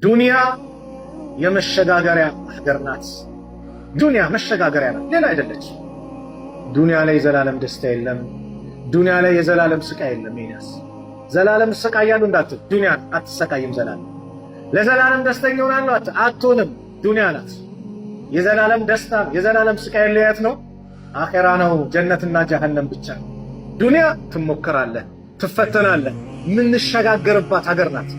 ዱንያ የመሸጋገሪያ ሀገር ናት። ዱንያ መሸጋገሪያ ናት፣ ሌላ አይደለች። ዱንያ ላይ የዘላለም ደስታ የለም። ዱንያ ላይ የዘላለም ስቃይ የለም። ይናስ ዘላለም ስቃያሉ እንዳትል፣ ዱንያ አትሰቃይም። ዘላለም ለዘላለም ደስተኛ ሆናለሁ አትሆንም። ዱንያ ናት። የዘላለም ደስታ የዘላለም ስቃይ ለየት ነው? አኺራ ነው። ጀነትና ጀሃነም ብቻ ነው። ዱንያ ትሞከራለህ፣ ትፈተናለህ። የምንሸጋገርባት ሀገር ናት።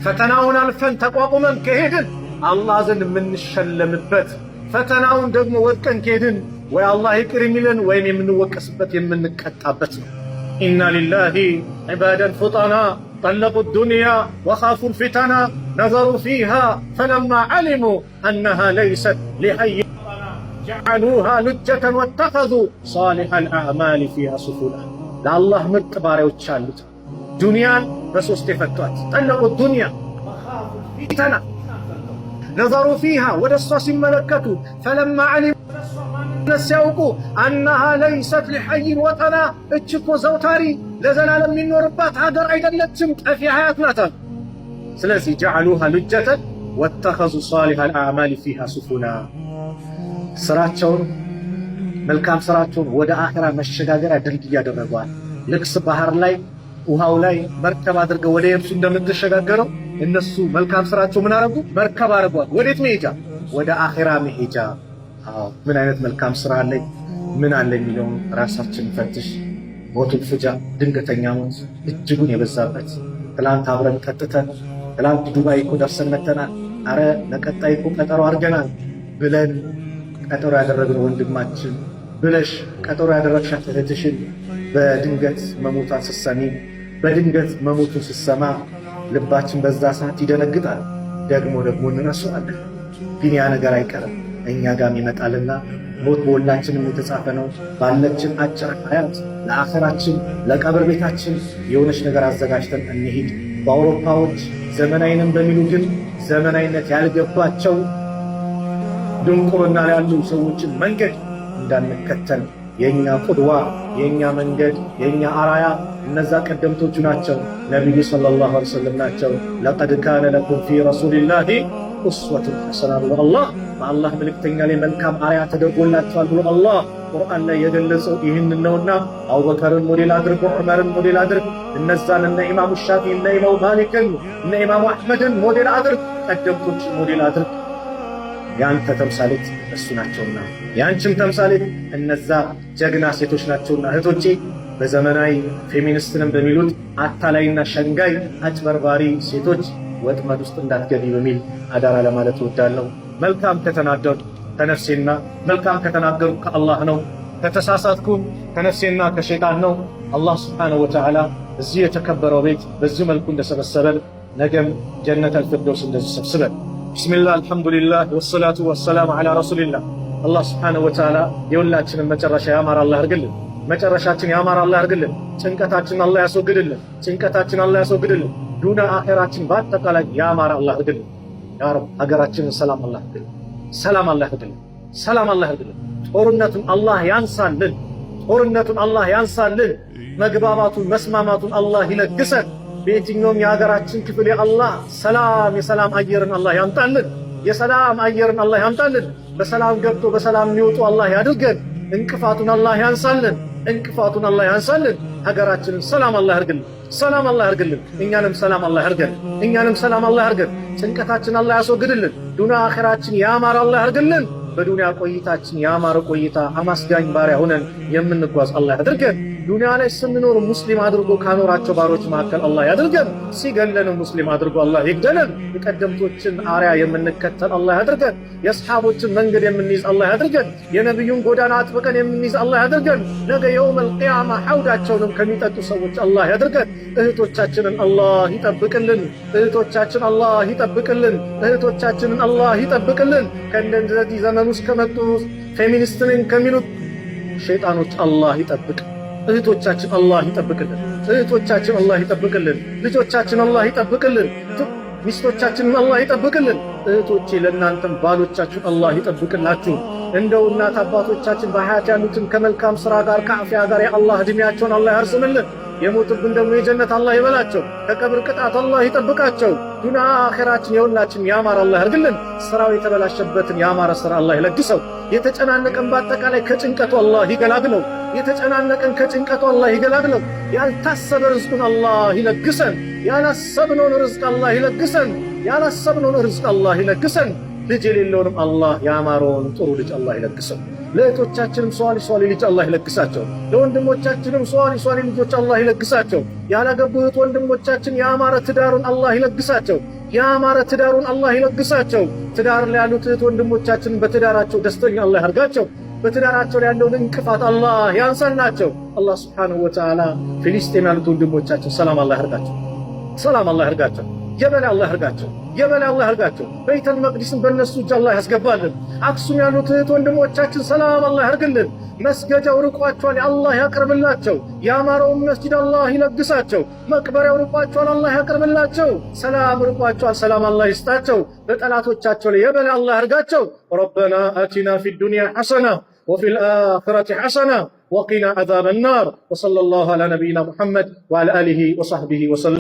ፈተናውን አልፈን ተቋቁመን ከሄድን አላህ ዘንድ የምንሸለምበት፣ ፈተናውን ደግሞ ወድቀን ከሄድን ወይ አላህ ይቅር የሚለን ወይም የምንወቀስበት የምንቀጣበት ነው። ኢና ሊላሂ ዒባደን ፉጣና ጠለቁ ዱንያ ወኻፉ ልፊተና ነዘሩ ፊሃ ፈለማ ዓሊሙ አነሃ ለይሰት ሊሐይ ጀዐሉሃ ሉጀተን ወተኸዙ ሷሊሐል አዕማሊ ፊሃ ሱፉላ። ለአላህ ምርጥ ባሪያዎች አሉት ዱንያን በሶስት የፈቷት። ጠለቁ ዱንያ ወኻፉ ፊተና ነዘሩ ፊሃ ወደ እሷ ሲመለከቱ ፈለማ ዓሊሙ ሲያውቁ አነሃ ለይሰት ሊሐይን ወጠና እች እኮ ዘውታሪ ለዘላለም የሚኖርባት ሀገር አይደለችም፣ ጠፊ ሀያት ናት። ስለዚህ ጀዐሉሃ ሉጀተን ወተኸዙ ሷሊሐል አዕማሊ ፊሃ ሱፉና። ስራቸውን መልካም ስራቸውን ወደ አኺራ መሸጋገሪያ ድልድይ ያደረጓል። ልክስ ባህር ላይ ውሃው ላይ መርከብ አድርገው ወደ የብሱ እንደምትሸጋገረው እነሱ መልካም ስራቸው ምን አረጉ? መርከብ አረጓል። ወዴት መሄጃ? ወደ አኺራ መሄጃ። ምን አይነት መልካም ስራ አለኝ ምን አለ የሚለውን ራሳችን ፈትሽ። ሞቱል ፍጃ ድንገተኛ ሞት እጅጉን የበዛበት። ትላንት አብረን ጠጥተን ትላንት ዱባይ እኮ ደርሰን መተናል፣ አረ ለቀጣይ እኮ ቀጠሮ አድርገናል ብለን ቀጠሮ ያደረግነው ወንድማችን ብለሽ ቀጠሮ ያደረግሻት እህትሽን በድንገት መሞቷን ስትሰሚ፣ በድንገት መሞቱን ስትሰማ ልባችን በዛ ሰዓት ይደነግጣል። ደግሞ እንረሳዋለን። ግን ያ ነገር አይቀርም እኛ ጋም ይመጣልና ሞት በሁላችንም የተጻፈ ነው። ባለችን አጭር ሀያት ለአኺራችን ለቀብር ቤታችን የሆነች ነገር አዘጋጅተን እንሂድ። በአውሮፓዎች ዘመናዊንም በሚሉ ግን ዘመናዊነት ያልገባቸው ድንቁርና ያሉ ሰዎችን መንገድ እንዳንከተል የኛ ቁድዋ የኛ መንገድ የኛ አራያ እነዛ ቀደምቶቹ ናቸው። ነብዩ ሰለላሁ ዐለይሂ ወሰለም ናቸው። ለቀድ ካነ ለኩም ፊ ረሱሊላሂ ኡስወቱን ሐሰና ብሎ አላህ በአላህ መልእክተኛ ላይ መልካም አርአያ ተደርጎላቸዋል ብሎ አላህ ቁርአን ላይ የገለጸው ይህንን ነውና አቡበከርን ሞዴል አድርጎ ዑመርን ሞዴል አድርግ፣ እነዛን እነ ኢማሙ ሻፊዒ እነ ኢማሙ ማሊክን እነ ኢማሙ አሕመድን ሞዴል አድርግ፣ ቀደምቶችን ሞዴል አድርግ። ያንተ ተምሳሌት እሱ ናቸውና ያንቺም ተምሳሌት እነዛ ጀግና ሴቶች ናቸውና እህቶቼ በዘመናዊ ፌሚኒስትንም በሚሉት አታላይና ሸንጋይ አጭበርባሪ ሴቶች ወጥመድ ውስጥ እንዳትገቢ በሚል አዳራ ለማለት እወዳለሁ። መልካም ከተናገሩ ከነፍሴና መልካም ከተናገሩ ከአላህ ነው። ከተሳሳትኩም ከነፍሴና ከሸይጣን ነው። አላህ ሱብሓነሁ ወተዓላ እዚህ የተከበረው ቤት በዚህ መልኩ እንደሰበሰበን ነገም ጀነተል ፊርደውስ እንደዚህ ሰብስበን። ቢስሚላህ አልሐምዱሊላህ ወሰላቱ ወሰላሙ ዐላ ረሱሊላህ። አላህ ሱብሓነሁ ወተዓላ የሁላችንን መጨረሻ ያማረ አላህ ያርግልን። መጨረሻችን ያማረ አላህ ያርግልን። ጭንቀታችን አላህ ያስወግድልን። ጭንቀታችን አላህ ያስወግድልን። ዱና አኺራችን በአጠቃላይ ያማረ አላህ ያርግልን። ያ ረብ ሀገራችንን ሰላም አላህ ያርግልን። ሰላም አላህ ያርግልን። ሰላም አላህ ያርግልን። ጦርነቱን አላህ ያንሳልን። ጦርነቱን አላህ ያንሳልን። መግባባቱን መስማማቱን አላህ ይለግሰን። በየትኛውም የሀገራችን ክፍል የአላህ ሰላም የሰላም አየርን አላህ ያምጣልን። የሰላም አየርን አላህ ያምጣልን። በሰላም ገብቶ በሰላም የሚወጡ አላህ ያድርገን። እንቅፋቱን አላህ ያንሳልን። እንቅፋቱን አላህ ያንሳልን። ሀገራችንን ሰላም አላህ ያርግልን። ሰላም አላህ ያርግልን። እኛንም ሰላም አላህ ያርገን። እኛንም ሰላም አላህ ያርገን። ጭንቀታችን አላህ ያስወግድልን። ዱንያ አኺራችን ያማረ አላህ ያርግልን። በዱንያ ቆይታችን ያማረ ቆይታ አማስጋኝ ባሪያ ሆነን የምንጓዝ አላህ ያድርገን። ዱንያ ላይ ስንኖር ሙስሊም አድርጎ ካኖራቸው ባሮች መካከል አላህ ያድርገን። ሲገለን ሙስሊም አድርጎ አላህ ይግደለን። የቀደምቶችን አርያ የምንከተል አላህ ያድርገን። የአስሓቦችን መንገድ የምንይዝ አላህ ያድርገን። የነቢዩን ጎዳና አጥብቀን የምንይዝ አላህ ያድርገን። ነገ የውመል ቂያማ ሐውዳቸውንም ከሚጠጡ ሰዎች አላህ ያድርገን። እህቶቻችንን አላህ ይጠብቅልን። እህቶቻችን አላህ ይጠብቅልን። እህቶቻችንን አላህ ይጠብቅልን። ከእንደዚህ ዘመን ውስጥ ከመጡ ፌሚኒስት ነን ከሚሉት ሸይጣኖች አላህ ይጠብቅ። እህቶቻችን አላህ ይጠብቅልን። እህቶቻችን አላህ ይጠብቅልን። ልጆቻችን አላህ ይጠብቅልን። ሚስቶቻችንን አላህ ይጠብቅልን። እህቶቼ ለእናንተም ባሎቻችሁን አላህ ይጠብቅላችሁ። እንደው እናት አባቶቻችን በሐያት ያሉትን ከመልካም ሥራ ጋር ከአፍያ ጋር የአላህ ዕድሜያቸውን አላህ ያርዝምልን። የሞቱብን ደግሞ የጀነት አላህ ይበላቸው፣ ከቀብር ቅጣት አላህ ይጠብቃቸው። ዱንያ አኺራችን የሁላችን ያማረ አላህ ያርግልን። ስራው የተበላሸበትን ያማረ ስራ አላህ ይለግሰው። የተጨናነቀን በአጠቃላይ ከጭንቀቱ አላህ ይገላግለው። የተጨናነቀን ከጭንቀቱ አላህ ይገላግለው። ያልታሰበ ርዝቁን አላህ ይለግሰን። ያላሰብነውን ርዝቅ አላህ ይለግሰን። ያላሰብነውን ርዝቅ አላህ ይለግሰን። ልጅ የሌለውንም አላህ ያማረውን ጥሩ ልጅ አላህ ይለግሰው። ለእህቶቻችንም ሷሊ ልጅ አላህ ይለግሳቸው። ለወንድሞቻችንም ሷሊ ልጆች አላህ ይለግሳቸው። ያላገቡ እህት ወንድሞቻችን ያማረ ትዳሩን አላህ ይለግሳቸው። ያማረ ትዳሩን አላህ ይለግሳቸው። ትዳር ላይ ያሉት እህት ወንድሞቻችን በትዳራቸው ደስተኛ አላህ ያርጋቸው። በትዳራቸው ላይ ያለውን እንቅፋት አላህ ያንሳላቸው። አላህ ሱብሓነሁ ወተዓላ ፊሊስጤም ያሉት ወንድሞቻችን ሰላም አላህ ያርጋቸው። ሰላም አላህ ያርጋቸው። የበላይ አላህ ያርጋቸው። የበላይ አላህ ያርጋቸው። በይተል መቅዲስን በእነሱ እጅ አላህ ያስገባልን። አክሱም ያሉት እህት ወንድሞቻችን ሰላም አላህ ያርግልን። መስገጃው ርቋቸዋል፣ አላህ ያቅርብላቸው። ያማረውን መስጂድ አላህ ይለግሳቸው። መቅበሪያው ርቋቸዋል፣ አላህ ያቅርብላቸው። ሰላም ርቋቸዋል፣ ሰላም አላህ ይስጣቸው። በጠላቶቻቸው ላይ የበላይ አላህ ያርጋቸው። ረበና አቲና ፊ ዱንያ ሐሰና وفي الآخرة حسنة وقنا عذاب النار وصلى الله على نبينا محمد وعلى آله وصحبه وسلم.